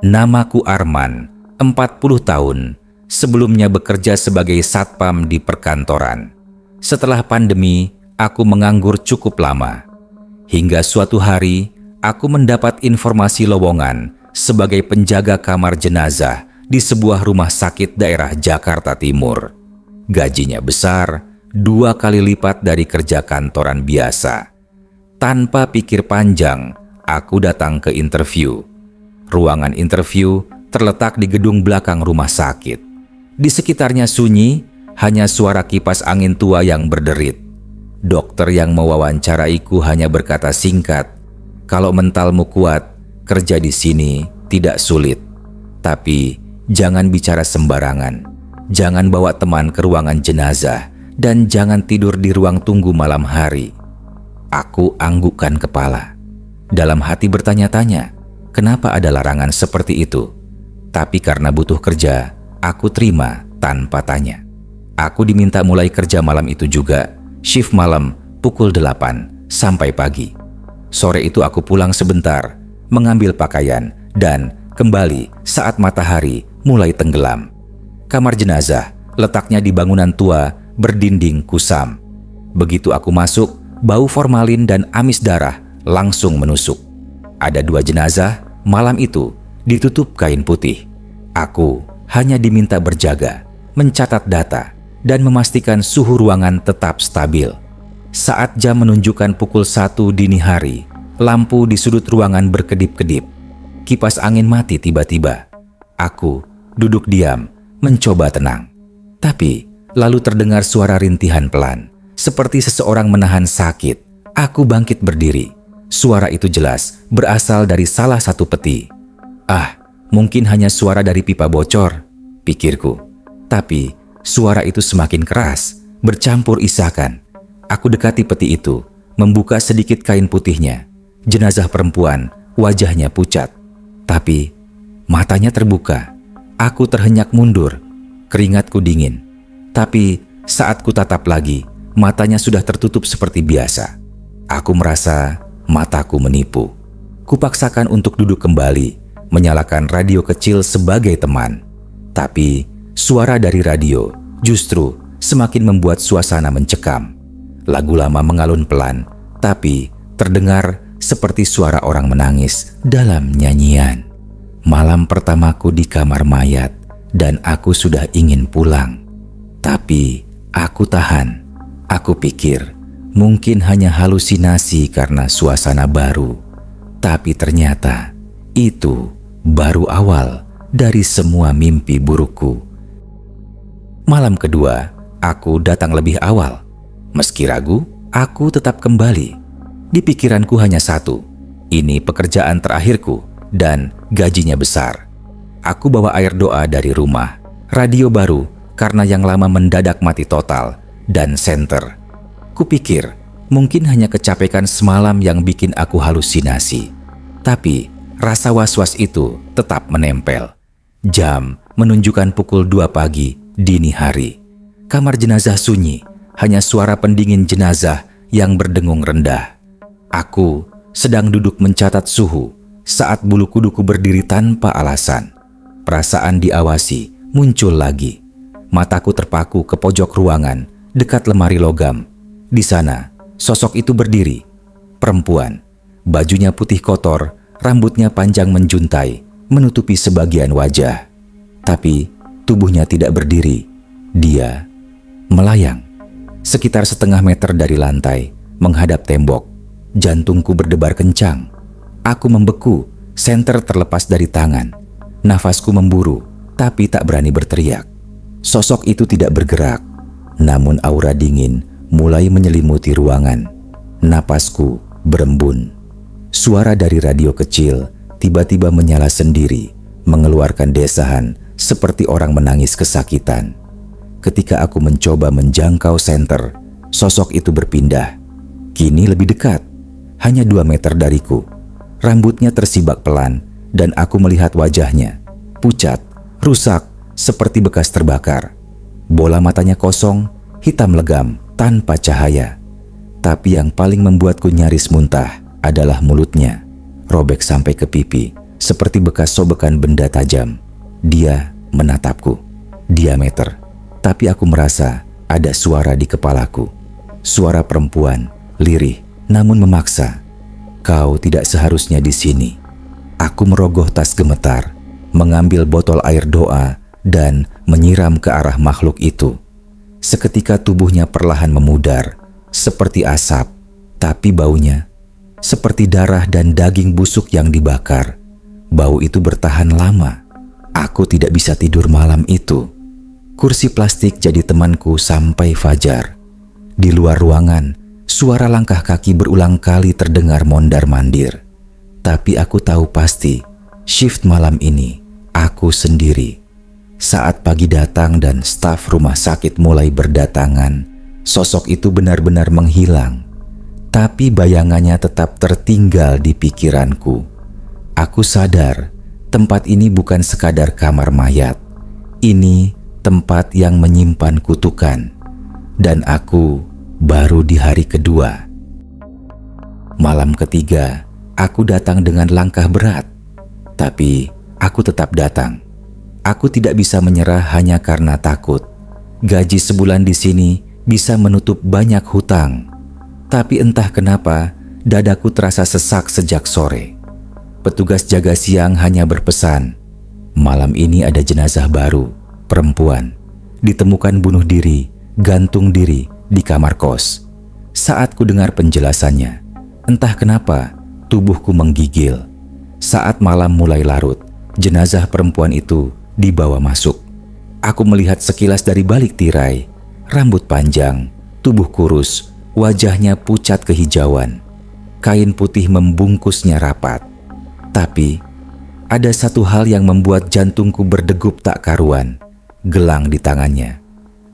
Namaku Arman, 40 tahun, sebelumnya bekerja sebagai satpam di perkantoran. Setelah pandemi, aku menganggur cukup lama. Hingga suatu hari, aku mendapat informasi lowongan sebagai penjaga kamar jenazah di sebuah rumah sakit daerah Jakarta Timur. Gajinya besar, 2 kali lipat dari kerja kantoran biasa. Tanpa pikir panjang, aku datang ke interview. Ruangan interview terletak di gedung belakang rumah sakit. Di sekitarnya sunyi, hanya suara kipas angin tua yang berderit. Dokter yang mewawancaraiku hanya berkata singkat, "Kalau mentalmu kuat, kerja di sini tidak sulit. Tapi jangan bicara sembarangan. Jangan bawa teman ke ruangan jenazah dan jangan tidur di ruang tunggu malam hari." Aku anggukkan kepala. Dalam hati bertanya-tanya, kenapa ada larangan seperti itu? Tapi karena butuh kerja, aku terima tanpa tanya. Aku diminta mulai kerja malam itu juga, shift malam pukul 8 sampai pagi. Sore itu aku pulang sebentar, mengambil pakaian, dan kembali saat matahari mulai tenggelam. Kamar jenazah letaknya di bangunan tua berdinding kusam. Begitu aku masuk, bau formalin dan amis darah langsung menusuk. Ada 2 jenazah, malam itu ditutup kain putih. Aku hanya diminta berjaga, mencatat data, dan memastikan suhu ruangan tetap stabil. Saat jam menunjukkan pukul 1 dini hari, lampu di sudut ruangan berkedip-kedip. Kipas angin mati tiba-tiba. Aku duduk diam, mencoba tenang. Tapi lalu terdengar suara rintihan pelan, seperti seseorang menahan sakit. Aku bangkit berdiri. Suara itu jelas berasal dari salah satu peti. Mungkin hanya suara dari pipa bocor, pikirku. Tapi suara itu semakin keras, bercampur isakan. Aku dekati peti itu, membuka sedikit kain putihnya. Jenazah perempuan, wajahnya pucat. Tapi matanya terbuka. Aku terhenyak mundur, keringatku dingin. Tapi saat ku tatap lagi, matanya sudah tertutup seperti biasa. Aku merasa mataku menipu. Kupaksakan untuk duduk kembali, menyalakan radio kecil sebagai teman. Tapi suara dari radio justru semakin membuat suasana mencekam. Lagu lama mengalun pelan, tapi terdengar seperti suara orang menangis dalam nyanyian. Malam pertamaku di kamar mayat, dan aku sudah ingin pulang. Tapi aku tahan. Aku pikir mungkin hanya halusinasi karena suasana baru. Tapi ternyata itu baru awal dari semua mimpi burukku. Malam kedua, aku datang lebih awal. Meski ragu, aku tetap kembali. Di pikiranku hanya satu, ini pekerjaan terakhirku dan gajinya besar. Aku bawa air doa dari rumah, radio baru karena yang lama mendadak mati total, dan senter. Kupikir mungkin hanya kecapekan semalam yang bikin aku halusinasi. Tapi rasa was-was itu tetap menempel. Jam menunjukkan pukul 2 pagi dini hari. Kamar jenazah sunyi, hanya suara pendingin jenazah yang berdengung rendah. Aku sedang duduk mencatat suhu saat bulu kuduku berdiri tanpa alasan. Perasaan diawasi muncul lagi. Mataku terpaku ke pojok ruangan dekat lemari logam. Di sana, sosok itu berdiri. Perempuan, bajunya putih kotor, rambutnya panjang menjuntai, menutupi sebagian wajah. Tapi tubuhnya tidak berdiri. Dia melayang. Sekitar setengah meter dari lantai, menghadap tembok. Jantungku berdebar kencang. Aku membeku, senter terlepas dari tangan. Nafasku memburu, tapi tak berani berteriak. Sosok itu tidak bergerak, namun aura dingin mulai menyelimuti ruangan. Napasku berembun. Suara dari radio kecil tiba-tiba menyala sendiri, mengeluarkan desahan seperti orang menangis kesakitan. Ketika aku mencoba menjangkau senter, sosok itu berpindah. Kini lebih dekat, hanya 2 meter dariku. Rambutnya tersibak pelan dan aku melihat wajahnya. Pucat, rusak, seperti bekas terbakar. Bola matanya kosong, hitam legam, tanpa cahaya. Tapi yang paling membuatku nyaris muntah adalah mulutnya. Robek sampai ke pipi, seperti bekas sobekan benda tajam. Dia menatapku. Diameter. Tapi aku merasa ada suara di kepalaku. Suara perempuan, lirih namun memaksa. Kau tidak seharusnya di sini. Aku merogoh tas gemetar, mengambil botol air doa dan menyiram ke arah makhluk itu. Seketika tubuhnya perlahan memudar, seperti asap, tapi baunya seperti darah dan daging busuk yang dibakar. Bau itu bertahan lama. Aku tidak bisa tidur malam itu. Kursi plastik jadi temanku sampai fajar. Di luar ruangan, suara langkah kaki berulang kali terdengar mondar-mandir. Tapi aku tahu pasti, shift malam ini aku sendiri. Saat pagi datang dan staf rumah sakit mulai berdatangan, sosok itu benar-benar menghilang. Tapi bayangannya tetap tertinggal di pikiranku. Aku sadar, tempat ini bukan sekadar kamar mayat. Ini tempat yang menyimpan kutukan. Dan aku baru di hari kedua. Malam ketiga, aku datang dengan langkah berat. Tapi aku tetap datang. Aku tidak bisa menyerah hanya karena takut. Gaji sebulan di sini bisa menutup banyak hutang. Tapi entah kenapa, dadaku terasa sesak sejak sore. Petugas jaga siang hanya berpesan, malam ini ada jenazah baru, perempuan, ditemukan bunuh diri, gantung diri di kamar kos. Saat ku dengar penjelasannya, entah kenapa tubuhku menggigil. Saat malam mulai larut, jenazah perempuan itu dibawa masuk. Aku melihat sekilas dari balik tirai, rambut panjang, tubuh kurus, wajahnya pucat kehijauan. Kain putih membungkusnya rapat. Tapi ada satu hal yang membuat jantungku berdegup tak karuan. Gelang di tangannya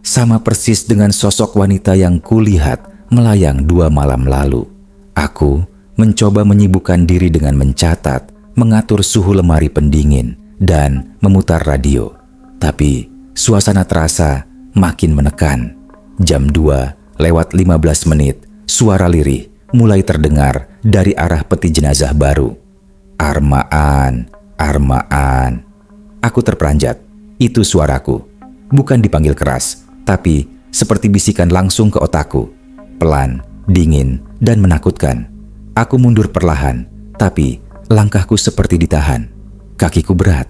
sama persis dengan sosok wanita yang kulihat melayang 2 malam lalu. Aku mencoba menyibukkan diri dengan mencatat, mengatur suhu lemari pendingin, dan memutar radio. Tapi suasana terasa makin menekan. Jam 2:15 suara lirih mulai terdengar dari arah peti jenazah baru. Armaan, Armaan. Aku terperanjat. Itu suaraku. Bukan dipanggil keras, tapi seperti bisikan langsung ke otakku. Pelan, dingin, dan menakutkan. Aku mundur perlahan, tapi langkahku seperti ditahan. Kakiku berat.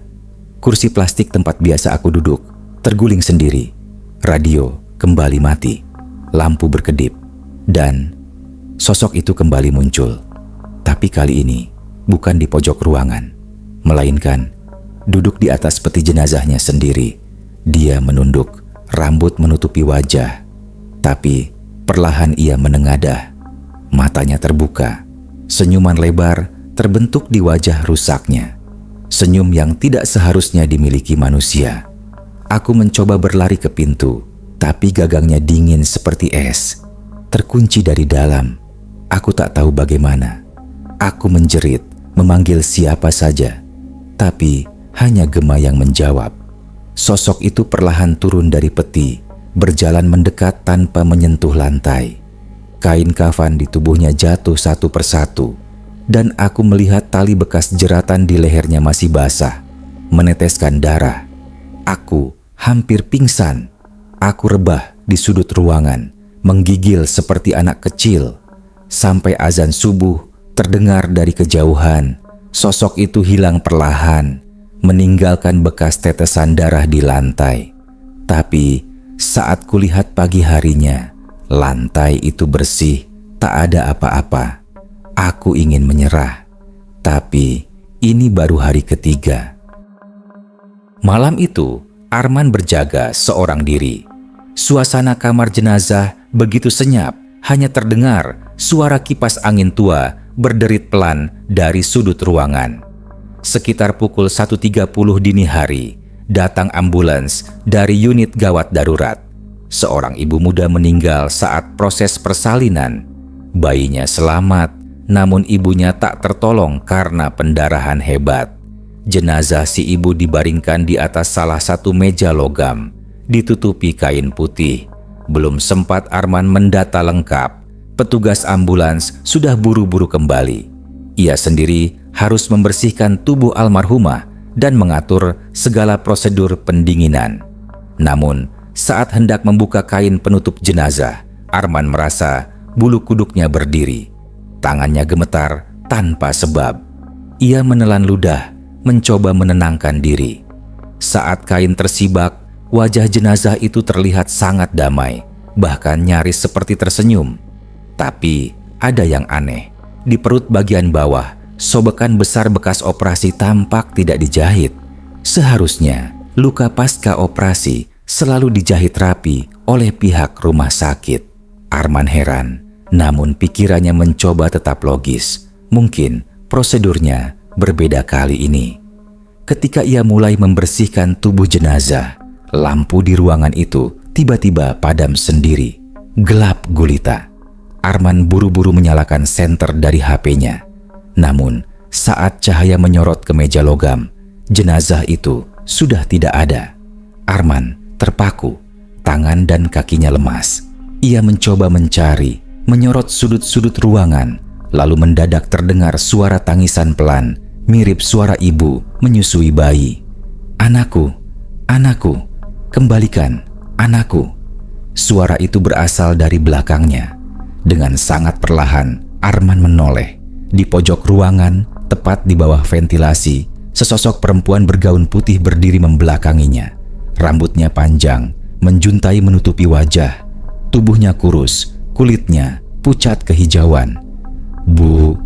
Kursi plastik tempat biasa aku duduk terguling sendiri. Radio kembali mati. Lampu berkedip. Dan sosok itu kembali muncul. Tapi kali ini bukan di pojok ruangan, melainkan duduk di atas peti jenazahnya sendiri. Dia menunduk, rambut menutupi wajah. Tapi perlahan ia menengadah. Matanya terbuka. Senyuman lebar terbentuk di wajah rusaknya. Senyum yang tidak seharusnya dimiliki manusia. Aku mencoba berlari ke pintu, tapi gagangnya dingin seperti es. Terkunci dari dalam. Aku tak tahu bagaimana. Aku menjerit, memanggil siapa saja. Tapi hanya Gema yang menjawab. Sosok itu perlahan turun dari peti, berjalan mendekat tanpa menyentuh lantai. Kain kafan di tubuhnya jatuh satu persatu. Dan aku melihat tali bekas jeratan di lehernya masih basah, meneteskan darah. Aku hampir pingsan. Aku rebah di sudut ruangan, menggigil seperti anak kecil. Sampai azan subuh terdengar dari kejauhan. Sosok itu hilang perlahan, meninggalkan bekas tetesan darah di lantai. Tapi saat kulihat pagi harinya, lantai itu bersih, tak ada apa-apa. Aku ingin menyerah, tapi ini baru hari ketiga. Malam itu, Arman berjaga seorang diri. Suasana kamar jenazah begitu senyap, hanya terdengar suara kipas angin tua berderit pelan dari sudut ruangan. Sekitar pukul 1.30 dini hari, datang ambulans dari unit gawat darurat. Seorang ibu muda meninggal saat proses persalinan. Bayinya selamat, namun ibunya tak tertolong karena pendarahan hebat. Jenazah si ibu dibaringkan di atas salah satu meja logam, ditutupi kain putih. Belum sempat Arman mendata lengkap, petugas ambulans sudah buru-buru kembali. Ia sendiri harus membersihkan tubuh almarhumah dan mengatur segala prosedur pendinginan. Namun, saat hendak membuka kain penutup jenazah, Arman merasa bulu kuduknya berdiri. Tangannya gemetar tanpa sebab. Ia menelan ludah, mencoba menenangkan diri. Saat kain tersibak, wajah jenazah itu terlihat sangat damai, bahkan nyaris seperti tersenyum. Tapi ada yang aneh. Di perut bagian bawah, sobekan besar bekas operasi tampak tidak dijahit. Seharusnya luka pasca operasi selalu dijahit rapi oleh pihak rumah sakit. Arman heran, namun pikirannya mencoba tetap logis. Mungkin prosedurnya berbeda kali ini. Ketika ia mulai membersihkan tubuh jenazah, lampu di ruangan itu tiba-tiba padam sendiri. Gelap gulita. Arman buru-buru menyalakan senter dari HP-nya. Namun, saat cahaya menyorot ke meja logam, jenazah itu sudah tidak ada. Arman terpaku, tangan dan kakinya lemas. Ia mencoba mencari, menyorot sudut-sudut ruangan, lalu mendadak terdengar suara tangisan pelan, mirip suara ibu menyusui bayi. "Anakku, anakku, kembalikan anakku." Suara itu berasal dari belakangnya. Dengan sangat perlahan, Arman menoleh. Di pojok ruangan, tepat di bawah ventilasi, sesosok perempuan bergaun putih berdiri membelakanginya. Rambutnya panjang, menjuntai menutupi wajah. Tubuhnya kurus, kulitnya pucat kehijauan. "Bu,"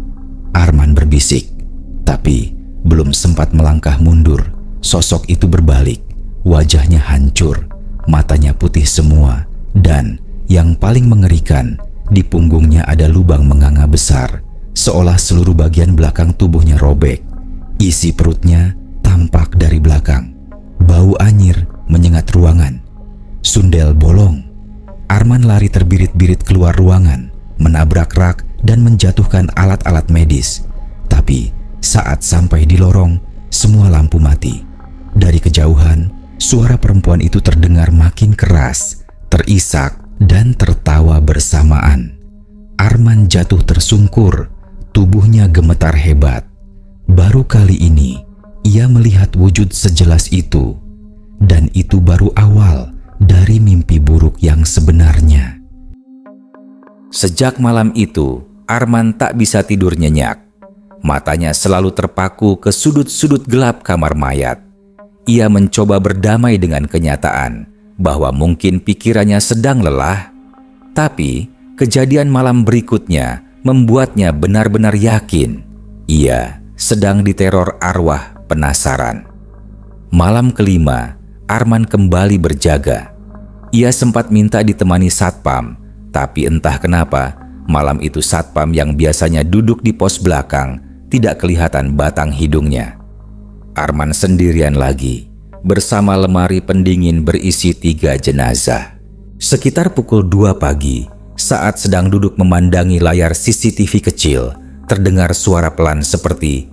Arman berbisik. Tapi belum sempat melangkah mundur, sosok itu berbalik. Wajahnya hancur, matanya putih semua, dan yang paling mengerikan, di punggungnya ada lubang menganga besar, seolah seluruh bagian belakang tubuhnya robek. Isi perutnya tampak dari belakang. Bau anyir menyengat ruangan. Sundel bolong. Arman lari terbirit-birit keluar ruangan, menabrak rak dan menjatuhkan alat-alat medis. Tapi saat sampai di lorong, semua lampu mati. Dari kejauhan, suara perempuan itu terdengar makin keras, terisak dan tertawa bersamaan. Arman jatuh tersungkur, tubuhnya gemetar hebat. Baru kali ini ia melihat wujud sejelas itu, dan itu baru awal dari mimpi buruk yang sebenarnya. Sejak malam itu, Arman tak bisa tidur nyenyak. Matanya selalu terpaku ke sudut-sudut gelap kamar mayat. Ia mencoba berdamai dengan kenyataan bahwa mungkin pikirannya sedang lelah. Tapi kejadian malam berikutnya membuatnya benar-benar yakin ia sedang diteror arwah penasaran. Malam kelima, Arman kembali berjaga. Ia sempat minta ditemani satpam, tapi entah kenapa malam itu satpam yang biasanya duduk di pos belakang tidak kelihatan batang hidungnya. Arman sendirian lagi, bersama lemari pendingin berisi 3 jenazah. Sekitar pukul 2 pagi, saat sedang duduk memandangi layar CCTV kecil, terdengar suara pelan seperti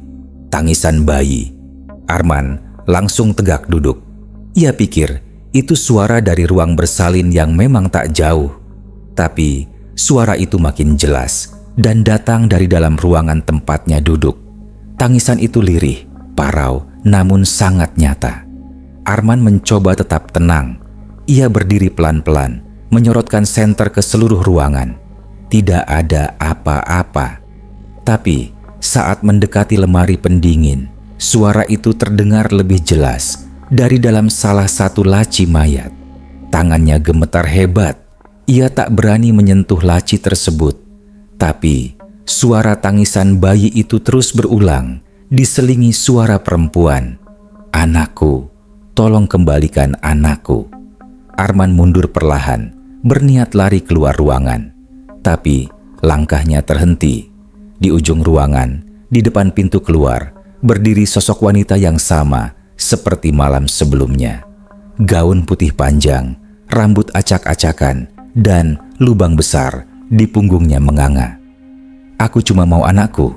tangisan bayi. Arman langsung tegak duduk. Ia pikir itu suara dari ruang bersalin yang memang tak jauh. Tapi suara itu makin jelas dan datang dari dalam ruangan tempatnya duduk. Tangisan itu lirih, parau, namun sangat nyata. Arman mencoba tetap tenang. Ia berdiri pelan-pelan, menyorotkan senter ke seluruh ruangan. Tidak ada apa-apa. Tapi saat mendekati lemari pendingin, suara itu terdengar lebih jelas dari dalam salah satu laci mayat. Tangannya gemetar hebat. Ia tak berani menyentuh laci tersebut. Tapi suara tangisan bayi itu terus berulang, diselingi suara perempuan. "Anakku, tolong kembalikan anakku." Arman mundur perlahan, berniat lari keluar ruangan. Tapi langkahnya terhenti. Di ujung ruangan, di depan pintu keluar, berdiri sosok wanita yang sama seperti malam sebelumnya. Gaun putih panjang, rambut acak-acakan, dan lubang besar di punggungnya menganga. "Aku cuma mau anakku.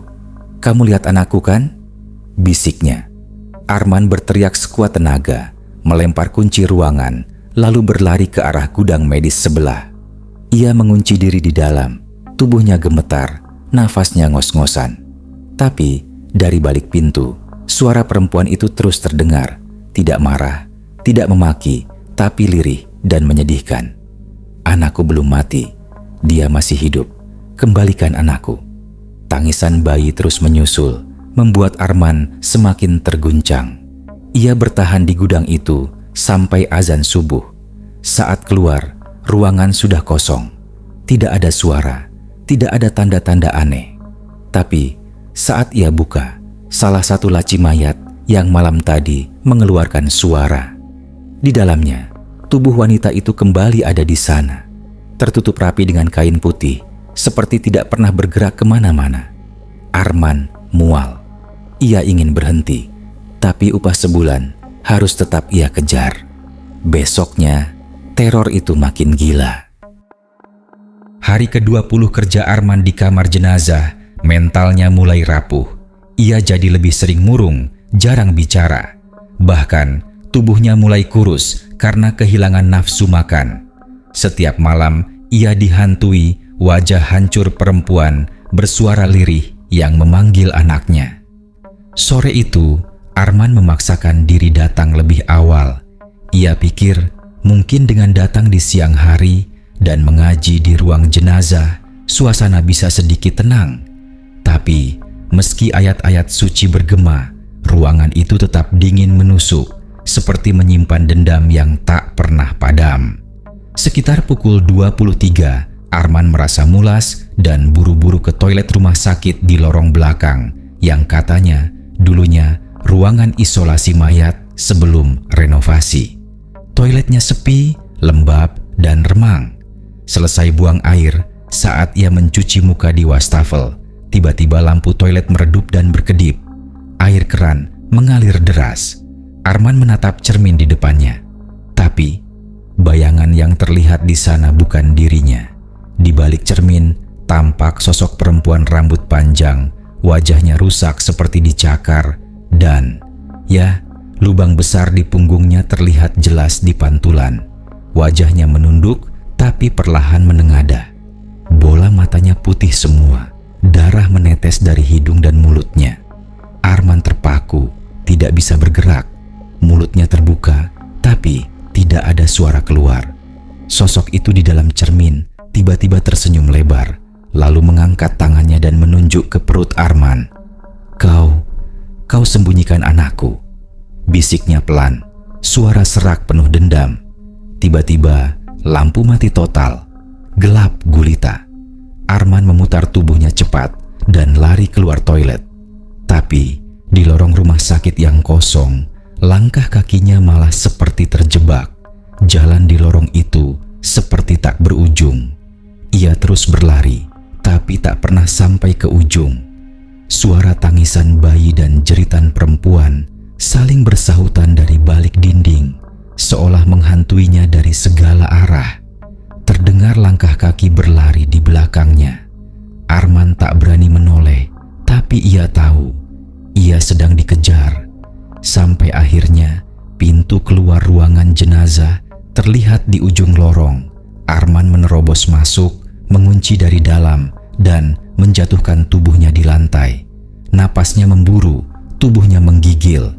Kamu lihat anakku kan?" bisiknya. Arman berteriak sekuat tenaga, melempar kunci ruangan, lalu berlari ke arah gudang medis sebelah. Ia mengunci diri di dalam, tubuhnya gemetar, nafasnya ngos-ngosan. Tapi Dari balik pintu, suara perempuan itu terus terdengar. Tidak marah, tidak memaki, tapi lirih dan menyedihkan. "Anakku belum mati, dia masih hidup. Kembalikan anakku." Tangisan bayi terus menyusul, membuat Arman semakin terguncang. Ia bertahan di gudang itu sampai azan subuh. Saat keluar, ruangan sudah kosong. Tidak ada suara, tidak ada tanda-tanda aneh. Tapi saat ia buka, salah satu laci mayat yang malam tadi mengeluarkan suara. Di dalamnya, tubuh wanita itu kembali ada di sana, tertutup rapi dengan kain putih, seperti tidak pernah bergerak kemana-mana. Arman mual. Ia ingin berhenti, tapi upah sebulan harus tetap ia kejar. Besoknya, teror itu makin gila. Hari ke-20 kerja Arman di kamar jenazah, mentalnya mulai rapuh. Ia jadi lebih sering murung, jarang bicara. Bahkan, tubuhnya mulai kurus karena kehilangan nafsu makan. Setiap malam, ia dihantui wajah hancur perempuan bersuara lirih yang memanggil anaknya. Sore itu, Arman memaksakan diri datang lebih awal. Ia pikir mungkin dengan datang di siang hari dan mengaji di ruang jenazah, suasana bisa sedikit tenang. Tapi, meski ayat-ayat suci bergema, ruangan itu tetap dingin menusuk, seperti menyimpan dendam yang tak pernah padam. Sekitar pukul 23, Arman merasa mulas dan buru-buru ke toilet rumah sakit di lorong belakang, yang katanya dulunya ruangan isolasi mayat sebelum renovasi. Toiletnya sepi, lembab, dan remang. Selesai buang air, saat ia mencuci muka di wastafel, tiba-tiba lampu toilet meredup dan berkedip. Air keran mengalir deras. Arman menatap cermin di depannya. Tapi, bayangan yang terlihat di sana bukan dirinya. Di balik cermin, tampak sosok perempuan rambut panjang, wajahnya rusak seperti dicakar, dan, ya, lubang besar di punggungnya terlihat jelas di pantulan. Wajahnya menunduk, tapi perlahan menengadah. Bola matanya putih semua, darah menetes dari hidung dan mulutnya. Arman terpaku, tidak bisa bergerak. Mulutnya terbuka, tapi tidak ada suara keluar. Sosok itu di dalam cermin tiba-tiba tersenyum lebar, lalu mengangkat tangannya dan menunjuk ke perut Arman. Kau sembunyikan anakku," bisiknya pelan, suara serak penuh dendam. Tiba-tiba, lampu mati total, gelap gulita. Arman memutar tubuhnya cepat dan lari keluar toilet. Tapi, di lorong rumah sakit yang kosong, langkah kakinya malah seperti terjebak. Jalan di lorong itu seperti tak berujung. Ia terus berlari, tapi tak pernah sampai ke ujung. Suara tangisan bayi dan jeritan perempuan saling bersahutan dari balik dinding, seolah menghantuinya dari segala arah. Terdengar langkah kaki berlari di belakangnya. Arman tak berani menoleh, tapi ia tahu ia sedang dikejar. Sampai akhirnya pintu keluar ruangan jenazah terlihat di ujung lorong. Arman menerobos masuk, mengunci dari dalam, dan menjatuhkan tubuhnya di lantai. Napasnya memburu, tubuhnya menggigil.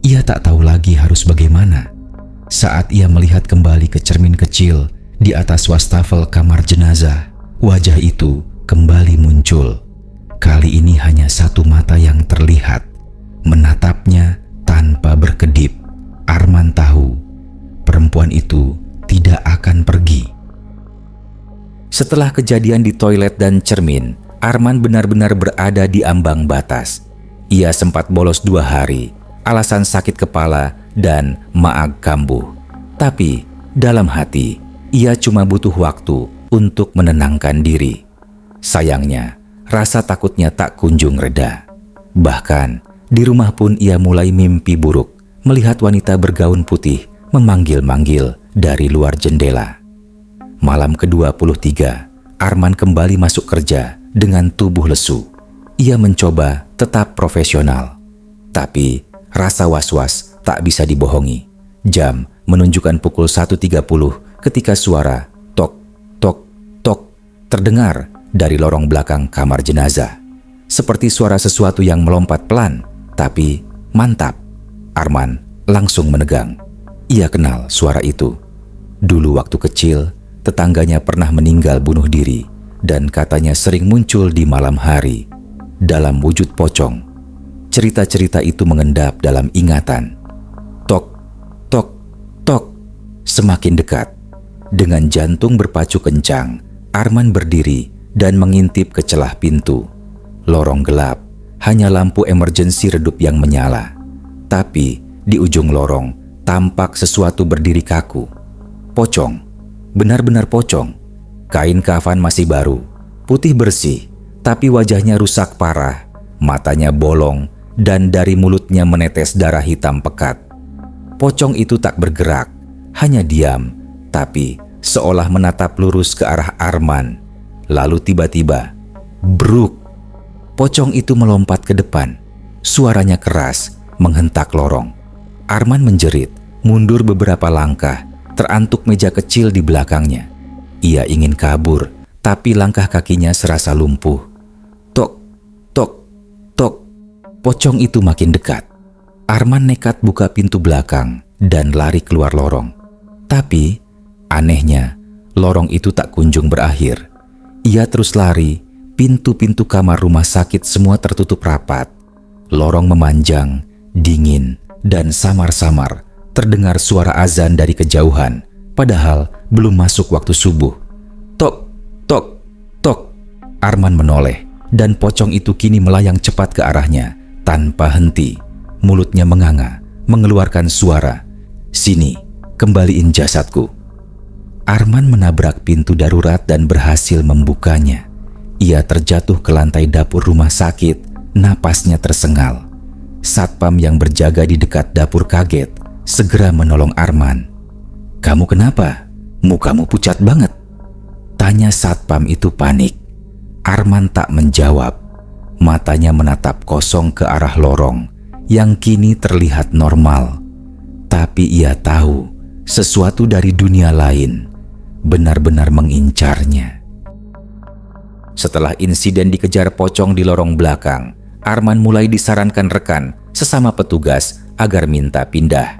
Ia tak tahu lagi harus bagaimana. Saat ia melihat kembali ke cermin kecil di atas wastafel kamar jenazah, wajah itu kembali muncul. Kali ini hanya satu mata yang terlihat, menatapnya tanpa berkedip. Arman tahu perempuan itu tidak akan pergi. Setelah kejadian di toilet dan cermin, Arman benar-benar berada di ambang batas. Ia sempat bolos 2 hari, alasan sakit kepala dan maag kambuh. Tapi dalam hati, ia cuma butuh waktu untuk menenangkan diri. Sayangnya, rasa takutnya tak kunjung reda. Bahkan, di rumah pun ia mulai mimpi buruk, melihat wanita bergaun putih memanggil-manggil dari luar jendela. Malam ke-23, Arman kembali masuk kerja dengan tubuh lesu. Ia mencoba tetap profesional. Tapi rasa was-was tak bisa dibohongi. Jam menunjukkan pukul 1.30 ketika suara tok, tok, tok terdengar dari lorong belakang kamar jenazah. seperti suara sesuatu yang melompat pelan, tapi mantap. Arman langsung menegang. Ia kenal suara itu. Dulu waktu kecil, tetangganya pernah meninggal bunuh diri dan katanya sering muncul di malam hari dalam wujud pocong. Cerita-cerita itu mengendap dalam ingatan. Tok, tok, tok, semakin dekat. Dengan jantung berpacu kencang, Arman berdiri dan mengintip ke celah pintu. Lorong gelap, hanya lampu emergensi redup yang menyala. Tapi di ujung lorong tampak sesuatu berdiri kaku. Pocong, benar-benar pocong. Kain kafan masih baru, putih bersih, tapi wajahnya rusak parah. Matanya bolong dan dari mulutnya menetes darah hitam pekat. Pocong itu tak bergerak, hanya diam, tapi seolah menatap lurus ke arah Arman. Lalu tiba-tiba, bruk! Pocong itu melompat ke depan. Suaranya keras, menghentak lorong. Arman menjerit, mundur beberapa langkah, terantuk meja kecil di belakangnya. Ia ingin kabur, tapi langkah kakinya serasa lumpuh. Tok, tok, tok. Pocong itu makin dekat. Arman nekat buka pintu belakang dan lari keluar lorong. Tapi, anehnya, lorong itu tak kunjung berakhir. Ia terus lari, pintu-pintu kamar rumah sakit semua tertutup rapat. Lorong memanjang, dingin, dan samar-samar terdengar suara azan dari kejauhan, padahal belum masuk waktu subuh. Tok, tok, tok. Arman menoleh, dan pocong itu kini melayang cepat ke arahnya, tanpa henti. Mulutnya menganga, mengeluarkan suara, "Sini, kembaliin jasadku." Arman menabrak pintu darurat dan berhasil membukanya. Ia terjatuh ke lantai dapur rumah sakit, napasnya tersengal. Satpam yang berjaga di dekat dapur kaget, segera menolong Arman. "Kamu kenapa? Mukamu pucat banget," tanya satpam itu panik. Arman tak menjawab. Matanya menatap kosong ke arah lorong yang kini terlihat normal. Tapi ia tahu sesuatu dari dunia lain benar-benar mengincarnya. Setelah insiden dikejar pocong di lorong belakang, Arman mulai disarankan rekan sesama petugas agar minta pindah.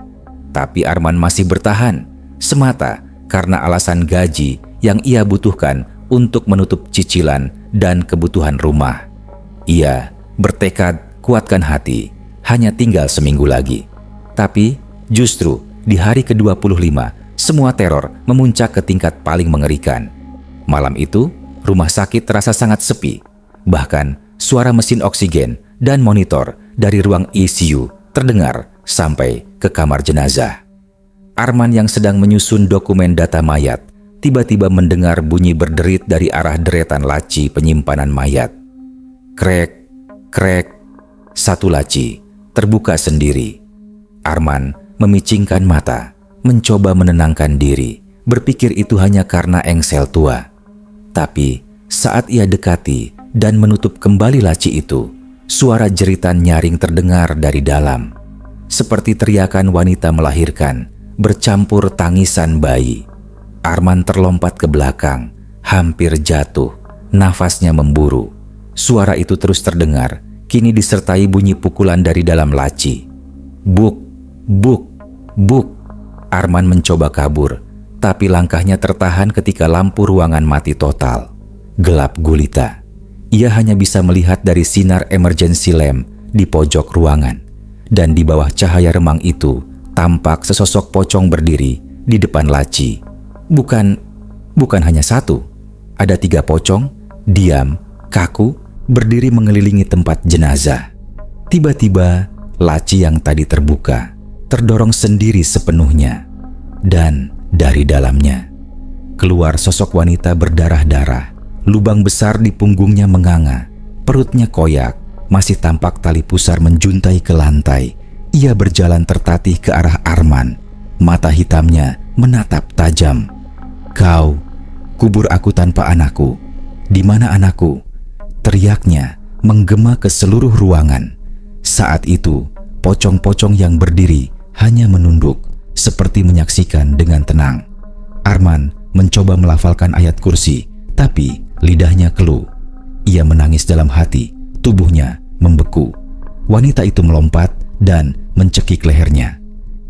Tapi Arman masih bertahan, semata karena alasan gaji yang ia butuhkan untuk menutup cicilan dan kebutuhan rumah. Ia bertekad kuatkan hati, hanya tinggal seminggu lagi. Tapi justru di hari ke-25, semua teror memuncak ke tingkat paling mengerikan. Malam itu, rumah sakit terasa sangat sepi. Bahkan, suara mesin oksigen dan monitor dari ruang ICU terdengar sampai ke kamar jenazah. Arman yang sedang menyusun dokumen data mayat, tiba-tiba mendengar bunyi berderit dari arah deretan laci penyimpanan mayat. Krek, krek, satu laci terbuka sendiri. Arman memicingkan mata, mencoba menenangkan diri, berpikir itu hanya karena engsel tua. Tapi saat ia dekati dan menutup kembali laci itu, suara jeritan nyaring terdengar dari dalam. Seperti teriakan wanita melahirkan, bercampur tangisan bayi. Arman terlompat ke belakang, hampir jatuh, nafasnya memburu. Suara itu terus terdengar, kini disertai bunyi pukulan dari dalam laci. Buk, buk, buk. Arman mencoba kabur, tapi langkahnya tertahan ketika lampu ruangan mati total. Gelap gulita. Ia hanya bisa melihat dari sinar emergency lamp di pojok ruangan. Dan di bawah cahaya remang itu, tampak sesosok pocong berdiri di depan laci. Bukan hanya satu. Ada 3 pocong, diam, kaku, berdiri mengelilingi tempat jenazah. Tiba-tiba, laci yang tadi terbuka terdorong sendiri sepenuhnya, dan dari dalamnya keluar sosok wanita berdarah-darah. Lubang besar di punggungnya menganga, perutnya koyak, masih tampak tali pusar menjuntai ke lantai. Ia berjalan tertatih ke arah Arman, mata hitamnya menatap tajam. "Kau, kubur aku tanpa anakku. Di mana anakku?" teriaknya menggema ke seluruh ruangan. Saat itu, pocong-pocong yang berdiri hanya menunduk, seperti menyaksikan dengan tenang. Arman mencoba melafalkan ayat kursi, tapi lidahnya keluh. Ia menangis dalam hati, tubuhnya membeku. Wanita itu melompat dan mencekik lehernya.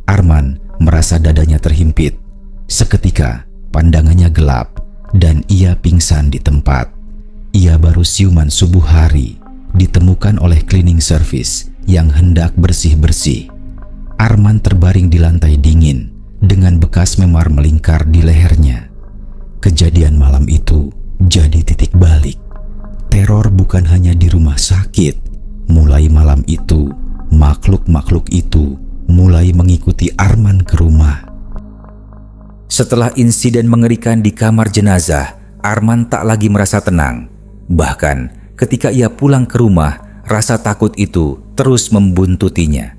Arman merasa dadanya terhimpit. Seketika pandangannya gelap dan ia pingsan di tempat. Ia baru siuman subuh hari ditemukan oleh cleaning service yang hendak bersih-bersih. Arman terbaring di lantai dingin dengan bekas memar melingkar di lehernya. Kejadian malam itu jadi titik balik. Teror bukan hanya di rumah sakit. Mulai malam itu, makhluk-makhluk itu mulai mengikuti Arman ke rumah. Setelah insiden mengerikan di kamar jenazah, Arman tak lagi merasa tenang. Bahkan ketika ia pulang ke rumah, rasa takut itu terus membuntutinya.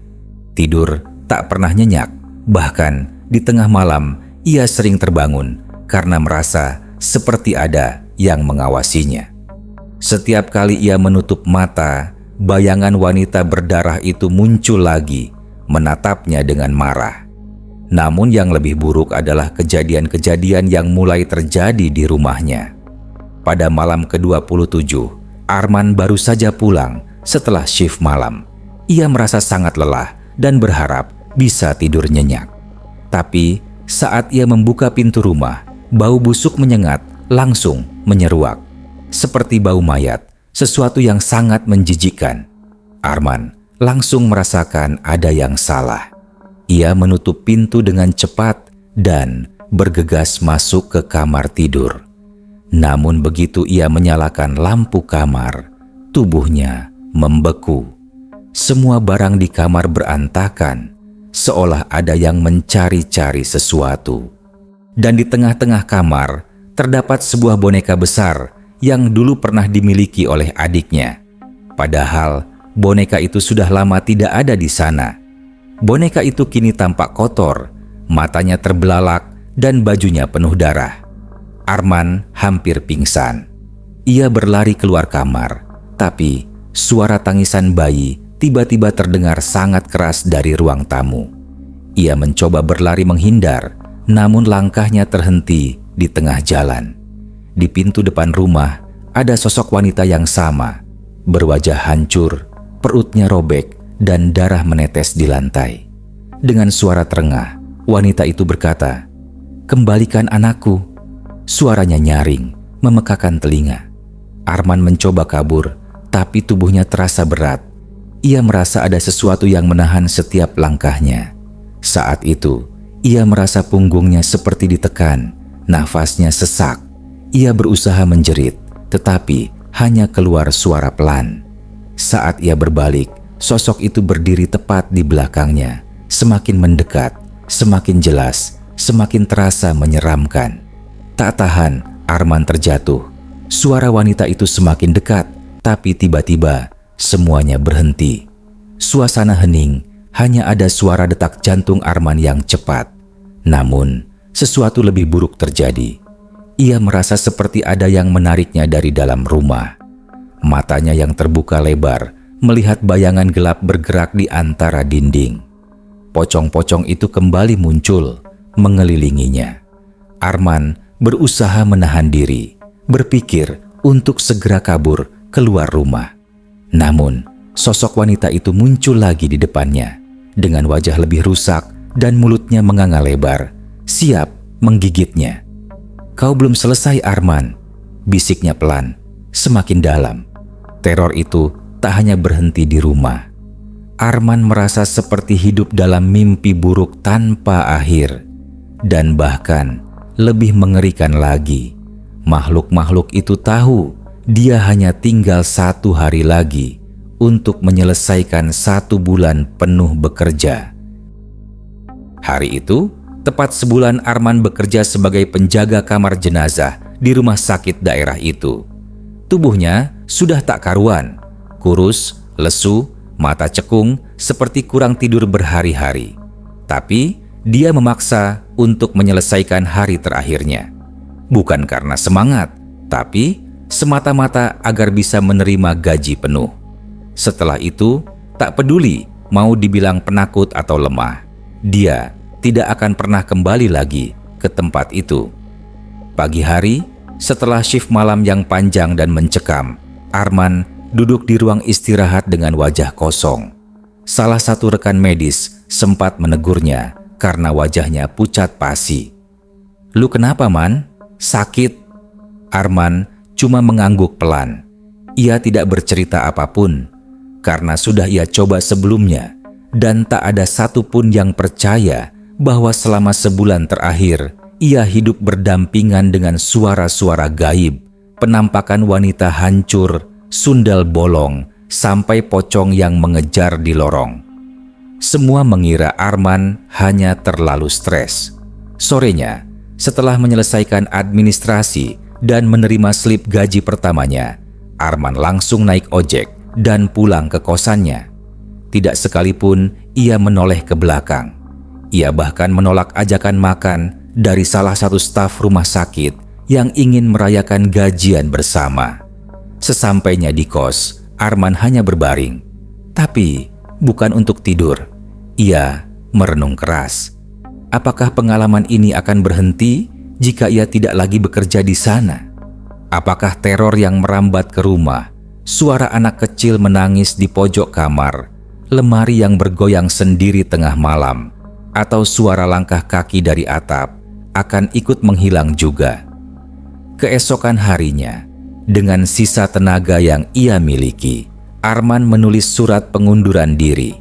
Tidur tak pernah nyenyak. Bahkan di tengah malam, ia sering terbangun karena merasa seperti ada yang mengawasinya. Setiap kali ia menutup mata, bayangan wanita berdarah itu muncul lagi, menatapnya dengan marah. Namun yang lebih buruk adalah kejadian-kejadian yang mulai terjadi di rumahnya. Pada malam ke-27, Arman baru saja pulang setelah shift malam. Ia merasa sangat lelah dan berharap bisa tidur nyenyak. Tapi saat ia membuka pintu rumah, bau busuk menyengat langsung menyeruak. Seperti bau mayat, sesuatu yang sangat menjijikkan. Arman langsung merasakan ada yang salah. Ia menutup pintu dengan cepat dan bergegas masuk ke kamar tidur. Namun begitu ia menyalakan lampu kamar, tubuhnya membeku. Semua barang di kamar berantakan, seolah ada yang mencari-cari sesuatu. Dan di tengah-tengah kamar terdapat sebuah boneka besar yang dulu pernah dimiliki oleh adiknya. Padahal boneka itu sudah lama tidak ada di sana. Boneka itu kini tampak kotor, matanya terbelalak dan bajunya penuh darah. Arman hampir pingsan. Ia berlari keluar kamar, tapi suara tangisan bayi tiba-tiba terdengar sangat keras dari ruang tamu. Ia mencoba berlari menghindar, namun langkahnya terhenti di tengah jalan. Di pintu depan rumah ada sosok wanita yang sama, berwajah hancur, perutnya robek, dan darah menetes di lantai. Dengan suara terengah, wanita itu berkata, "Kembalikan anakku." Suaranya nyaring, memekakan telinga. Arman mencoba kabur, tapi tubuhnya terasa berat. Ia merasa ada sesuatu yang menahan setiap langkahnya. Saat itu, ia merasa punggungnya seperti ditekan, nafasnya sesak. Ia berusaha menjerit, tetapi hanya keluar suara pelan. Saat ia berbalik, sosok itu berdiri tepat di belakangnya. Semakin mendekat, semakin jelas, semakin terasa menyeramkan. Tak tahan, Arman terjatuh. Suara wanita itu semakin dekat, tapi tiba-tiba semuanya berhenti. Suasana hening, hanya ada suara detak jantung Arman yang cepat. Namun, sesuatu lebih buruk terjadi. Ia merasa seperti ada yang menariknya dari dalam rumah. Matanya yang terbuka lebar melihat bayangan gelap bergerak di antara dinding. Pocong-pocong itu kembali muncul, mengelilinginya. Arman berusaha menahan diri, berpikir untuk segera kabur keluar rumah. Namun, sosok wanita itu muncul lagi di depannya, dengan wajah lebih rusak dan mulutnya menganga lebar, siap menggigitnya. "Kau belum selesai, Arman," bisiknya pelan, semakin dalam. Teror itu tak hanya berhenti di rumah. Arman merasa seperti hidup dalam mimpi buruk tanpa akhir. Dan bahkan lebih mengerikan lagi, makhluk-makhluk itu tahu dia hanya tinggal 1 hari lagi untuk menyelesaikan 1 bulan penuh bekerja. Hari itu, tepat sebulan Arman bekerja sebagai penjaga kamar jenazah di rumah sakit daerah itu. Tubuhnya sudah tak karuan, kurus, lesu, mata cekung, seperti kurang tidur berhari-hari. Tapi dia memaksa untuk menyelesaikan hari terakhirnya. Bukan karena semangat, tapi semata-mata agar bisa menerima gaji penuh. Setelah itu, tak peduli mau dibilang penakut atau lemah, dia tidak akan pernah kembali lagi ke tempat itu. Pagi hari, setelah shift malam yang panjang dan mencekam, Arman duduk di ruang istirahat dengan wajah kosong. Salah satu rekan medis sempat menegurnya karena wajahnya pucat pasi. "Lu kenapa, Man? Sakit?" Arman cuma mengangguk pelan. Ia tidak bercerita apapun karena sudah ia coba sebelumnya dan tak ada satupun yang percaya bahwa selama sebulan terakhir ia hidup berdampingan dengan suara-suara gaib, penampakan wanita hancur, sundal bolong, sampai pocong yang mengejar di lorong. Semua mengira Arman hanya terlalu stres. Sorenya, setelah menyelesaikan administrasi dan menerima slip gaji pertamanya, Arman langsung naik ojek dan pulang ke kosannya. Tidak sekalipun ia menoleh ke belakang. Ia bahkan menolak ajakan makan dari salah satu staf rumah sakit yang ingin merayakan gajian bersama. Sesampainya di kos, Arman hanya berbaring. Tapi bukan untuk tidur. Ia merenung keras. Apakah pengalaman ini akan berhenti jika ia tidak lagi bekerja di sana? Apakah teror yang merambat ke rumah, suara anak kecil menangis di pojok kamar, lemari yang bergoyang sendiri tengah malam, atau suara langkah kaki dari atap akan ikut menghilang juga? Keesokan harinya, dengan sisa tenaga yang ia miliki, Arman menulis surat pengunduran diri.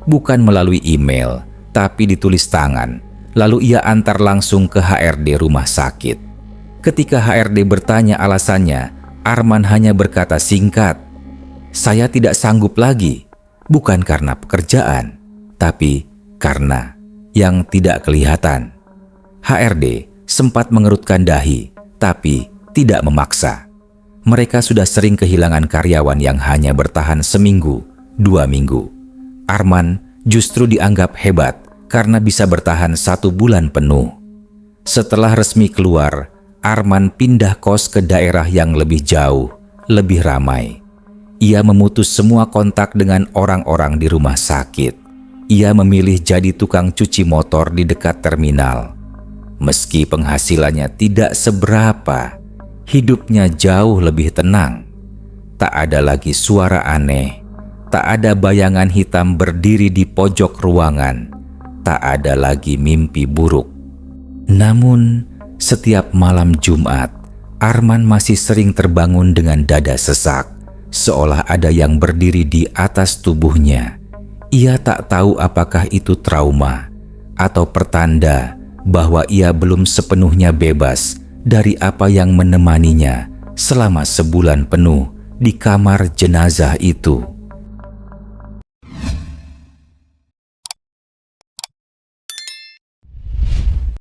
Bukan melalui email, tapi ditulis tangan. Lalu ia antar langsung ke HRD rumah sakit. Ketika HRD bertanya alasannya, Arman hanya berkata singkat, "Saya tidak sanggup lagi, bukan karena pekerjaan, tapi karena yang tidak kelihatan." HRD sempat mengerutkan dahi, tapi tidak memaksa. Mereka sudah sering kehilangan karyawan yang hanya bertahan seminggu, 2 minggu. Arman justru dianggap hebat karena bisa bertahan 1 bulan penuh. Setelah resmi keluar, Arman pindah kos ke daerah yang lebih jauh, lebih ramai. Ia memutus semua kontak dengan orang-orang di rumah sakit. Ia memilih jadi tukang cuci motor di dekat terminal. Meski penghasilannya tidak seberapa, hidupnya jauh lebih tenang. Tak ada lagi suara aneh, tak ada bayangan hitam berdiri di pojok ruangan, tak ada lagi mimpi buruk. Namun, setiap malam Jumat, Arman masih sering terbangun dengan dada sesak, seolah ada yang berdiri di atas tubuhnya. Ia tak tahu apakah itu trauma atau pertanda bahwa ia belum sepenuhnya bebas dari apa yang menemaninya selama sebulan penuh di kamar jenazah itu.